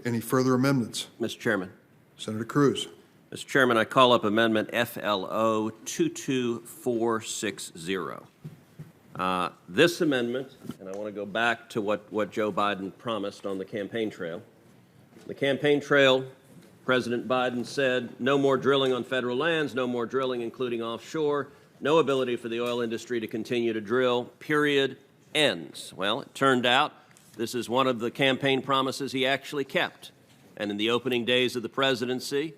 Any further amendments? Mr. Chairman. Senator Cruz. Mr. Chairman, I call up Amendment FLO 22460. This amendment, and I want to go back to what Joe Biden promised on the campaign trail. The campaign trail, President Biden said, no more drilling on federal lands, no more drilling including offshore, no ability for the oil industry to continue to drill, period, ends. Well, it turned out this is one of the campaign promises he actually kept. And in the opening days of the presidency,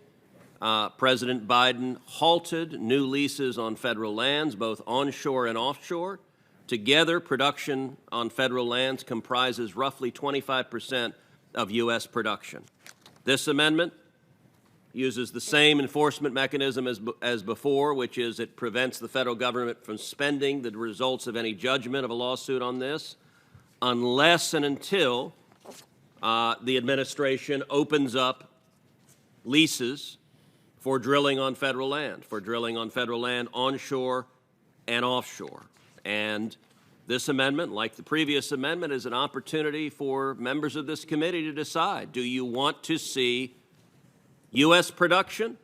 President Biden halted new leases on federal lands, both onshore and offshore. Together, production on federal lands comprises roughly 25% of U.S. production. This amendment uses the same enforcement mechanism as before, which is it prevents the federal government from spending the results of any judgment of a lawsuit on this unless and until the administration opens up leases for drilling on federal land, onshore and offshore. And this amendment, like the previous amendment, is an opportunity for members of this committee to decide, do you want to see U.S. production,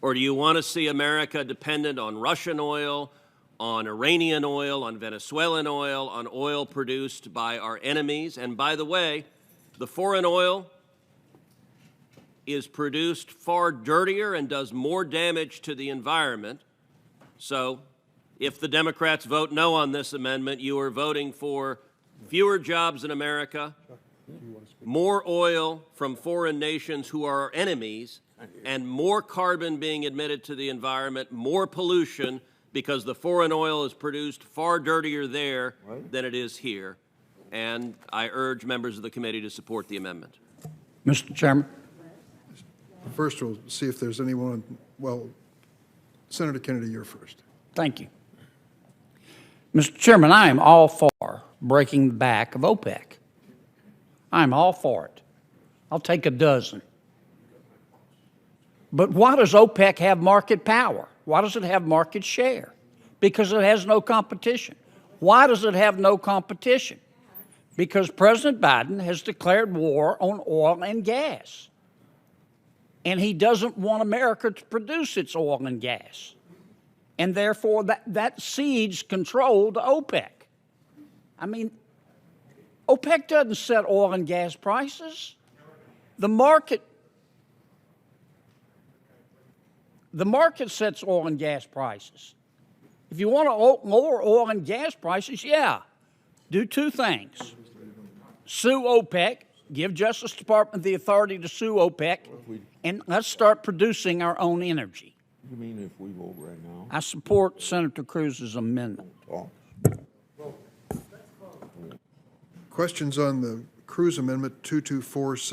or do you want to see America dependent on Russian oil, on Iranian oil, on Venezuelan oil, on oil produced by our enemies? And by the way, the foreign oil is produced far dirtier and does more damage to the environment. So if the Democrats vote no on this amendment, you are voting for fewer jobs in America, more oil from foreign nations who are our enemies, and more carbon being emitted to the environment, more pollution, because the foreign oil is produced far dirtier there than it is here. And I urge members of the committee to support the amendment. Mr. Chairman. First, we'll see if there's anyone. Well, Senator Kennedy, you're first. Thank you. Mr. Chairman, I am all for breaking the back of OPEC. I'm all for it. I'll take a dozen. But why does OPEC have market power? Why does it have market share? Because it has no competition. Why does it have no competition? Because President Biden has declared war on oil and gas. And he doesn't want America to produce its oil and gas. And therefore, that cedes control to OPEC. I mean, OPEC doesn't set oil and gas prices. The market sets oil and gas prices. If you want to lower oil and gas prices, yeah, do two things. Sue OPEC, give Justice Department the authority to sue OPEC, and let's start producing our own energy. You mean if we vote right now? I support Senator Cruz's amendment. Questions on the Cruz Amendment 2246?